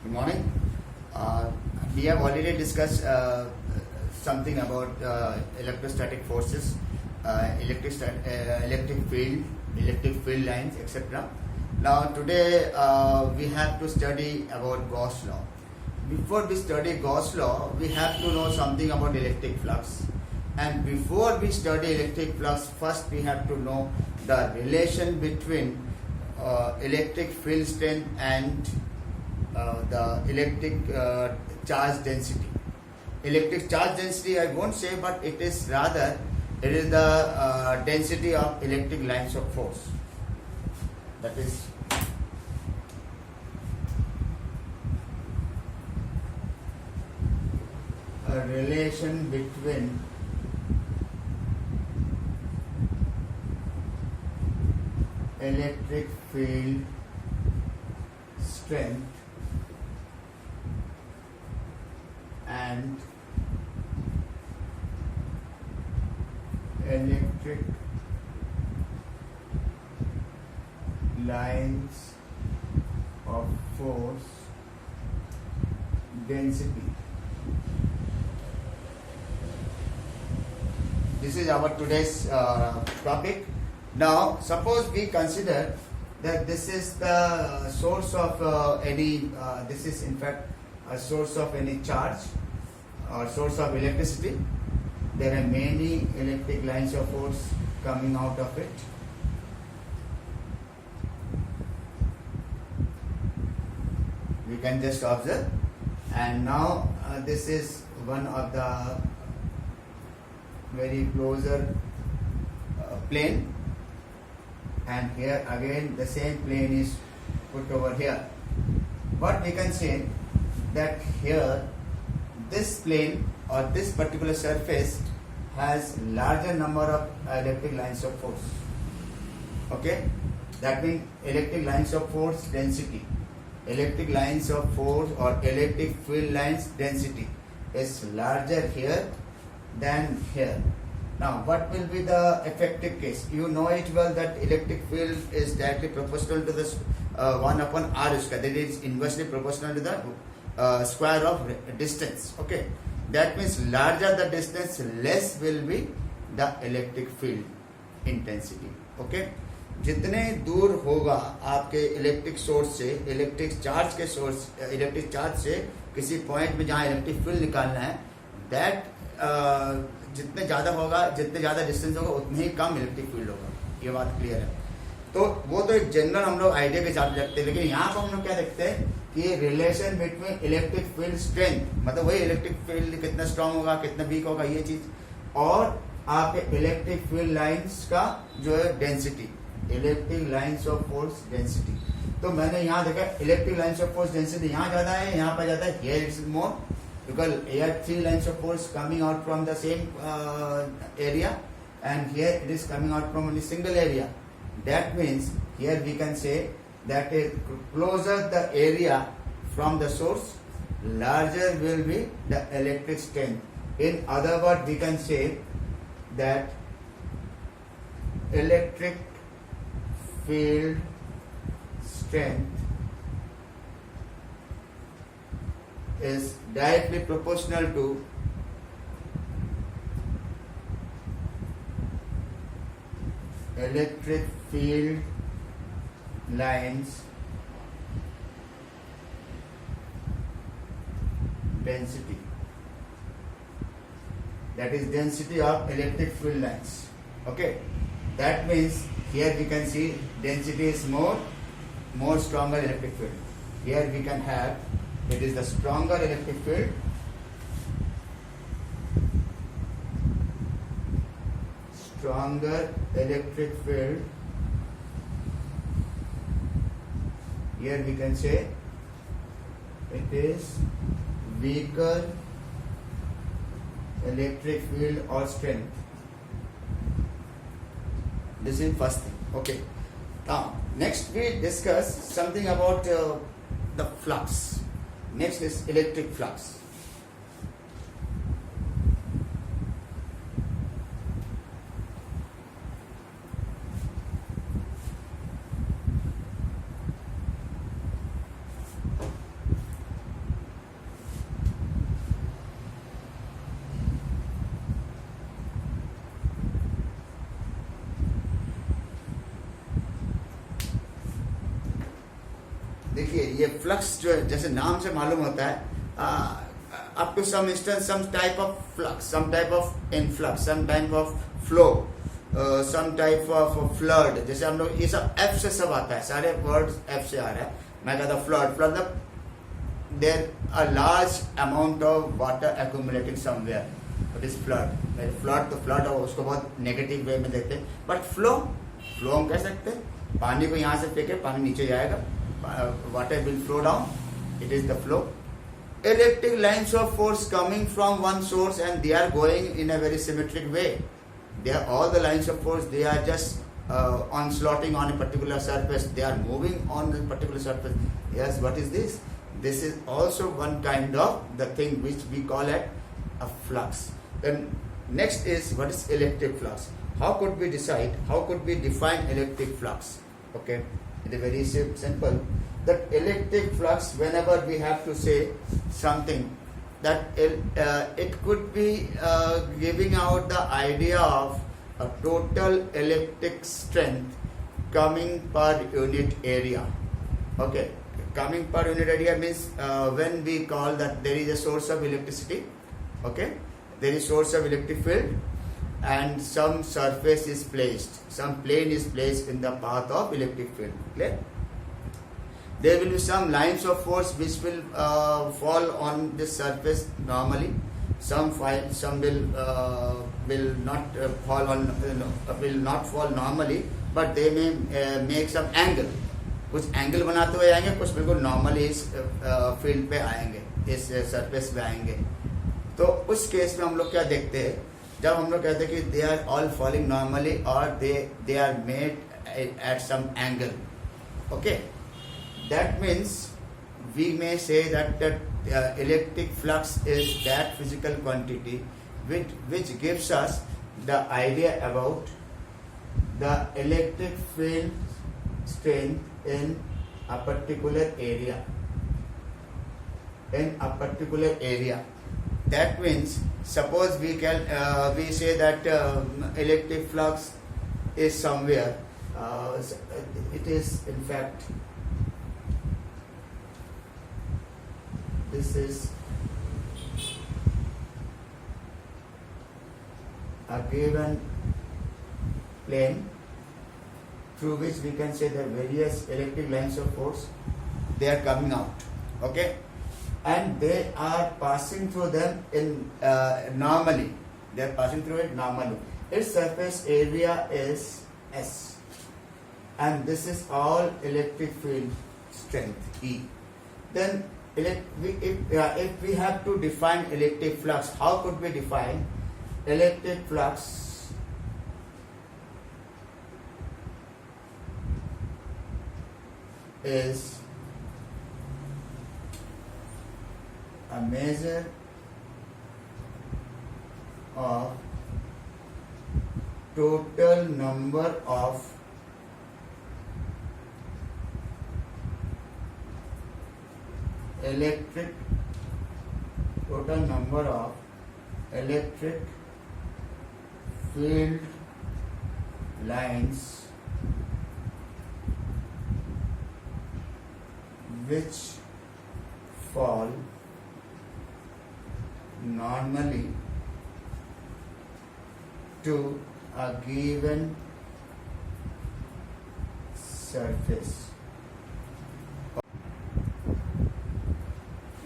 Good morning. We have already discussed something about electrostatic forces, electric field lines, etc. Now today we have to study about Gauss law. Before we study Gauss law, we have to know something about electric flux. And before we study electric flux, first we have to know the relation between electric field strength and the electric charge density. Electric charge density I won't say, but it is the density of electric lines of force. That is a relation between electric field strength and electric lines of force density. This is our today's topic. Now suppose we consider that this is the source of this is in fact a source of any charge or source of electricity. There are many electric lines of force coming out of it. We can just observe, and now this is one of the very closer plane, and here again the same plane is put over here. But we can say that here this plane or this particular surface has larger number of electric lines of force. Okay, that means electric lines of force density, electric lines of force or electric field lines density is larger here than here. Now what will be the effective case? You know it well that electric field is directly proportional to this 1 upon r square, that is inversely proportional to the square of distance. Okay, that means larger the distance, less will be the electric field intensity. Okay, जितने दूर होगा आपके electric source से, electric charge से किसी point में जहाँ electric field निकालना है, दैट जितने ज़्यादा होगा, जितने ज़्यादा डिस्टेंस होगा उतने ही कम इलेक्ट्रिक फील्ड होगा. ये बात क्लियर है. तो वो तो एक जनरल हम लोग आइडिया के साथ रखते हैं, लेकिन यहाँ पर हम लोग क्या देखते हैं कि relation between electric field strength, मतलब वही इलेक्ट्रिक फील्ड कितना स्ट्रांग होगा, कितना वीक होगा, ये चीज, और आपके इलेक्ट्रिक फील्ड लाइंस का जो है density, electric lines of force density. तो मैंने यहाँ देखा electric lines of force density यहाँ ज्यादा है, यहाँ पर ज्यादा है. Here it's more because here 3 lines of force coming out from the same area, and here it is coming out from only single area. That means here we can say that closer the area from the source, larger will be the electric strength. In other words, we can say that electric field strength is directly proportional to electric field lines density. That is density of electric field lines. Okay, that means here we can see density is more stronger electric field. Here we can have it is the stronger electric field, here we can say it is weaker electric field or strength. This is first thing. Okay, now next we discuss something about the flux. Next is electric flux. देखिए ये flux जो है जैसे नाम से मालूम होता है, up to some instance some type of flux, some type of influx, some type of flow, some type of flood. जैसे हम लोग ये सब F से सब आता है, सारे वर्ड्स F से आ रहा है. मैं कहता flood there a large amount of water accumulating somewhere. It is flood. Flood तो फ्लड हो उसको बहुत नेगेटिव वे में देखते हैं, बट फ्लो हम कह सकते हैं पानी को यहाँ से फेंके पानी नीचे जाएगा, water will flow down, it is the flow. Electric lines of force coming from one source and they are going in a very symmetric way. They are all the lines of force, they are just onslaughting on a particular surface, they are moving on a particular surface. Yes, what is this? This is also one kind of the thing which we call it a flux. Then next is what is electric flux. How could we decide, how could we define electric flux? Okay, it is very simple. That electric flux, whenever we have to say something, that it could be giving out the idea of a total electric strength coming per unit area. Okay, coming per unit area means when we call that there is a source of electricity, okay, there is source of electric field and some surface is placed, some plane is placed in the path of electric field. Clear? There will be some lines of force which will fall on this surface normally. Some will not fall on will not fall normally, but they may make some angle. कुछ angle बनाते हुए आएंगे, कुछ बिल्कुल normally इस field पे आएंगे, इस सरफेस पे आएंगे. तो उस केस में हम लोग क्या देखते हैं, जब हम लोग कहते हैं कि they are all falling normally और they are made at some angle. Okay, that means we may say that electric flux is that physical quantity which gives us the idea about the electric field strength in a particular area. That means suppose we say that electric flux is somewhere, it is in fact this is a given plane through which we can say the various electric lines of force, they are coming out, okay, and they are passing through them in normally, they are passing through it normally. Its surface area is S and this is all electric field strength E. Then if we have to define electric flux, how could we define electric flux? Is a measure of total number of electric field lines which fall normally to a given surface.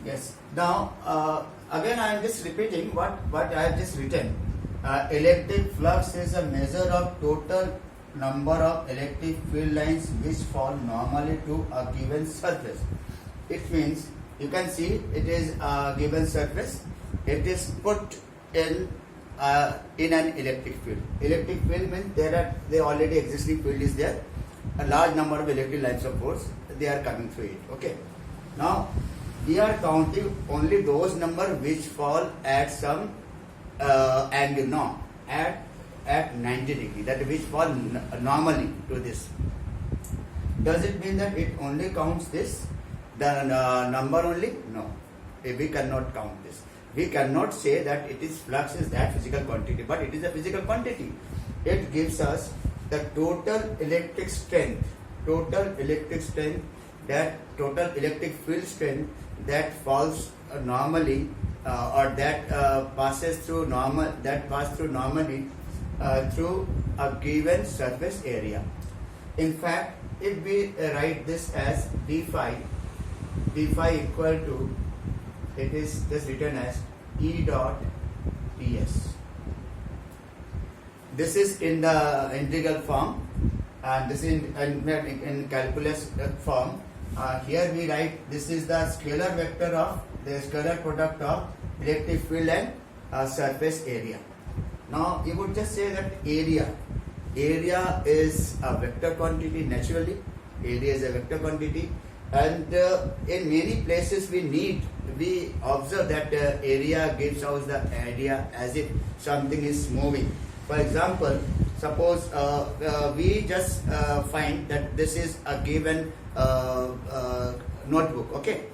Yes. Now, again, I am just repeating what I have just written. Electric flux is a measure of total number of electric field lines which fall normally to a given surface. It means you can see it is a given surface. It is put in an electric field. Electric field means the already existing field is there. A large number of electric lines of force, they are coming through it. Okay. Now we are counting only those numbers which fall at some angle, no, at 90 degree, that which fall normally to this. Does it mean that it only counts this, the number only? No, we cannot count this. We cannot say that it is flux is that physical quantity, but it is a physical quantity. It gives us the total electric strength that total electric field strength that falls normally or that passes through normally through a given surface area. In fact, if we write this as d phi equal to, it is just written as E dot ds. This is in the integral form, and this is in calculus form. Here we write this is the scalar vector of the scalar product of electric field and surface area. Now you would just say that area is a vector quantity. Naturally, area is a vector quantity, and in many places we observe that area gives us the idea as if something is moving. For example, suppose we just find that this is a given notebook. Okay,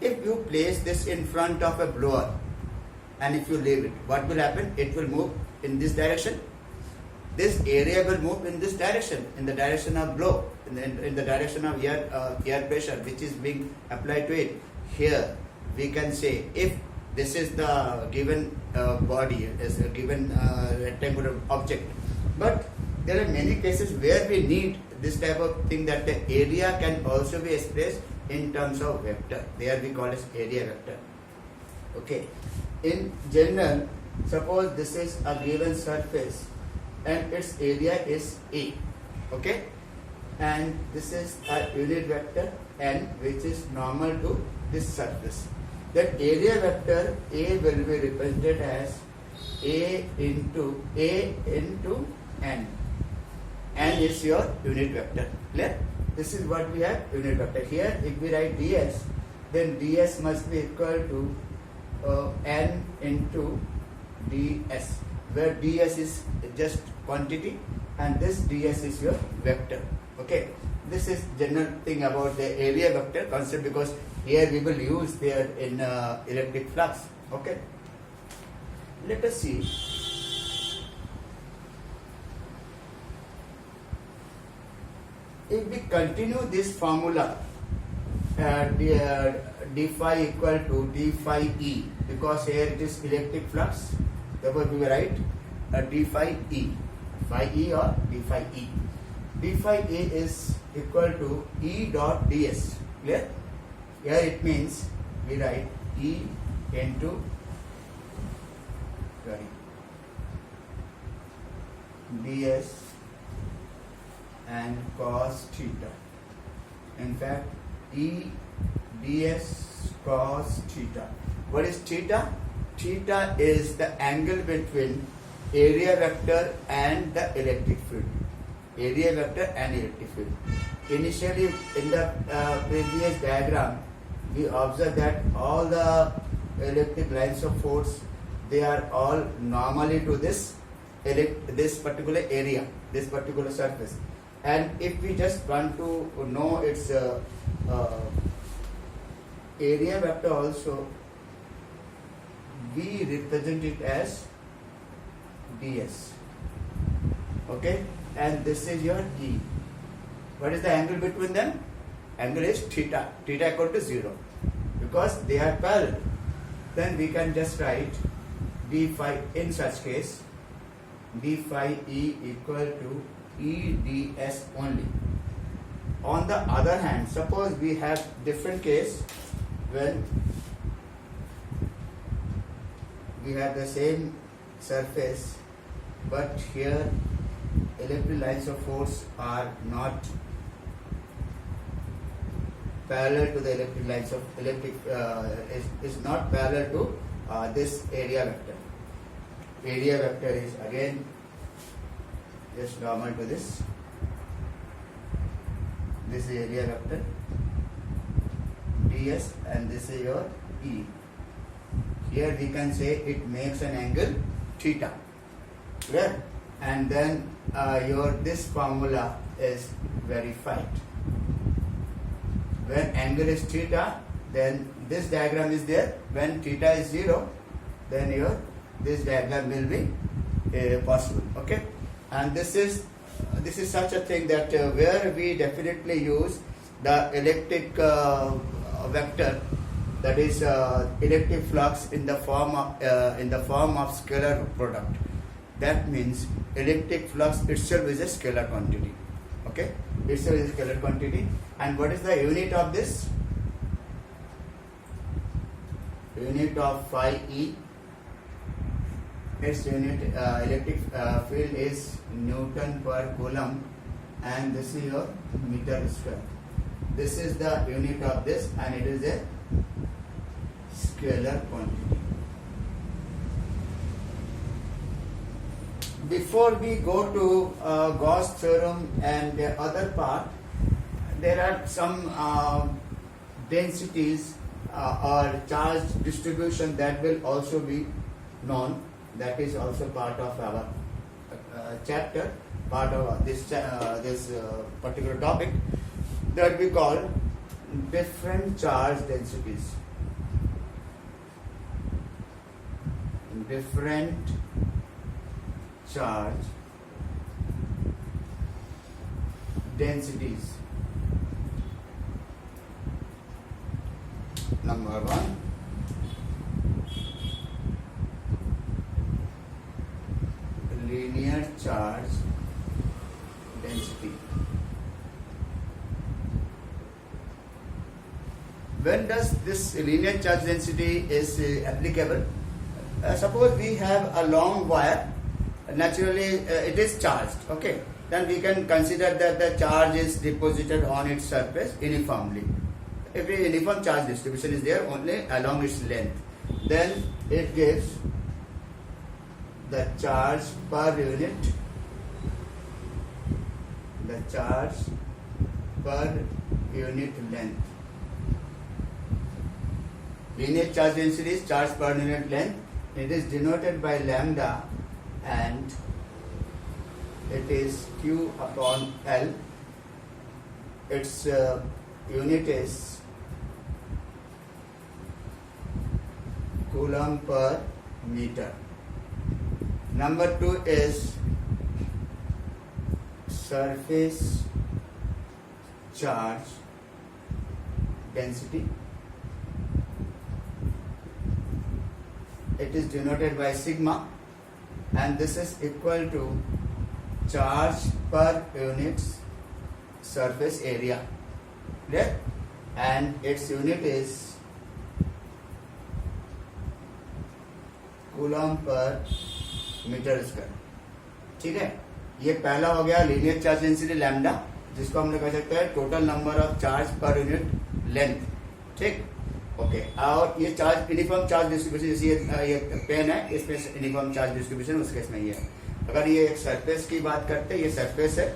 if you place this in front of a blower and if you leave it, what will happen? It will move in this direction. This area will move in this direction, in the direction of blow, in the direction of air pressure which is being applied to it. Here we can say, if this is the given body, as a given rectangular object, but there are many cases where we need this type of thing, that the area can also be expressed in terms of vector. There we call it area vector. Okay. In general, suppose this is a given surface and its area is A. Okay. And this is a unit vector N, which is normal to this surface. That area vector A will be represented as A into N. N is your unit vector. Clear? This is what we have, unit vector. Here if we write ds, then ds must be equal to N into ds, where ds is just quantity and this ds is your vector. Okay, this is general thing about the area vector concept, because here we will use there in electric flux. Okay, let us see. If we continue this formula, d phi equal to d phi e, because here it is electric flux, therefore we will write d phi e, phi e or d phi e. D phi e is equal to E dot ds. Clear? Here it means we write E into ds and cos theta. In fact, E ds cos theta. What is theta? Theta is the angle between area vector and the electric field. Area vector and electric field. Initially, in the previous diagram, we observed that all the electric lines of force, they are all normally to this particular area, this particular surface. And if we just want to know its area vector also, we represent it as ds. Okay, and this is your E. What is the angle between them? Angle is theta. Theta equal to 0, because they are parallel. Then we can just write d phi, in such case d phi E equal to E ds only. On the other hand, suppose we have different case when we have the same surface, but here electric lines of force are not parallel to the electric lines of is not parallel to this area vector. Area vector is again just normal to this. This is area vector ds, and this is your E. Here we can say it makes an angle theta. Clear? And then your this formula is verified. When angle is theta, then this diagram is there. When theta is 0, then your this diagram will be possible. Okay, and this is such a thing that where we definitely use the electric vector, that is electric flux in the form of scalar product. That means electric flux itself is a scalar quantity. Okay, itself is a scalar quantity. And what is the unit of this? Unit of phi E. Its unit electric field is Newton per Coulomb, and this is your meter square. This is the unit of this, and it is a scalar quantity. Before we go to Gauss theorem and the other part, there are some densities or charge distribution that will also be known. That is also part of our chapter, part of this particular topic, that we call different charge densities. Different charge densities. Number one, linear charge density. When does this linear charge density is applicable? Suppose we have a long wire, naturally it is charged, okay, then we can consider that the charge is deposited on its surface uniformly. If a uniform charge distribution is there only along its length, then it gives the charge per unit, the charge per unit length. Linear charge density is charge per unit length. It is denoted by lambda, and it is Q upon L. Its unit is Coulomb per meter. Number two is surface charge density. It is denoted by sigma, and this is equal to charge per unit surface area, right? And its unit is Coulomb per metre square. ठीक है, ये पहला हो गया linear charge density lambda, जिसको हमने कह सकते हैं total number of charge per unit length. ठीक, ओके. और ये चार्ज यूनिफॉर्म चार्ज डिस्ट्रीब्यूशन, जैसे ये पेन है, इसमें यूनिफॉर्म चार्ज डिस्ट्रीब्यूशन उस केस में ये है. अगर ये एक सरफेस की बात करते हैं, ये सरफेस है,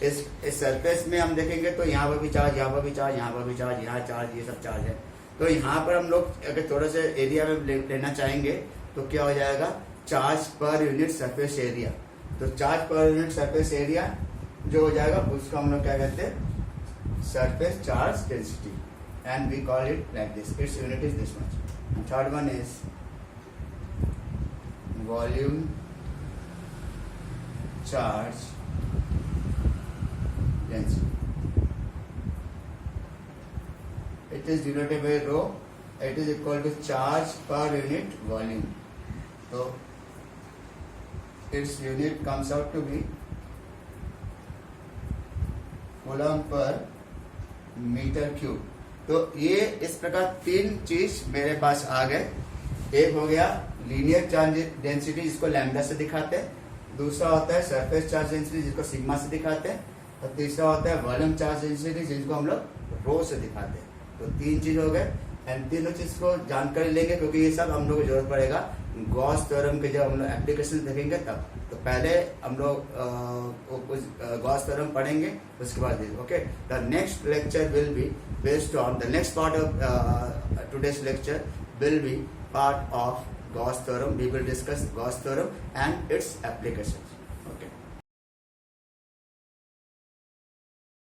इस सरफेस में हम देखेंगे तो यहाँ पर भी चार्ज, यहाँ पर भी चार्ज, यहाँ पर भी चार्ज, यहाँ चार्ज, ये सब चार्ज है. तो यहाँ पर हम लोग अगर थोड़ा सा एरिया में लेना चाहेंगे तो क्या हो जाएगा, charge per unit surface area. तो charge per unit surface area जो हो जाएगा उसको हम लोग क्या कहते हैं, surface charge density, and we call it like this. Its unit is this much. Third one is volume charge density. It is denoted by rho. It is equal to charge per unit volume. So its unit comes out to be Coulomb per metre cube. तो ये इस प्रकार तीन चीज मेरे पास आ गए. एक हो गया लीनियर चार्ज डेंसिटी, जिसको लैम्डा से दिखाते हैं. दूसरा होता है सरफेस चार्ज डेंसिटी, जिसको सिग्मा से दिखाते हैं. और तीसरा होता है वॉल्यूम चार्ज डेंसिटी, जिसको हम लोग रो से दिखाते हैं. तो तीन चीज हो गए, एंड तीनों चीज को जानकारी लेंगे, क्योंकि ये सब हम लोग को जरूरत पड़ेगा गॉस थ्योरम के जब हम लोग एप्लीकेशन देखेंगे तब. तो पहले हम लोग गॉस थ्योरम पढ़ेंगे, उसके बाद okay. The next lecture will be based on the next part of today's lecture will be part of Gauss theorem. We will discuss Gauss theorem and its application.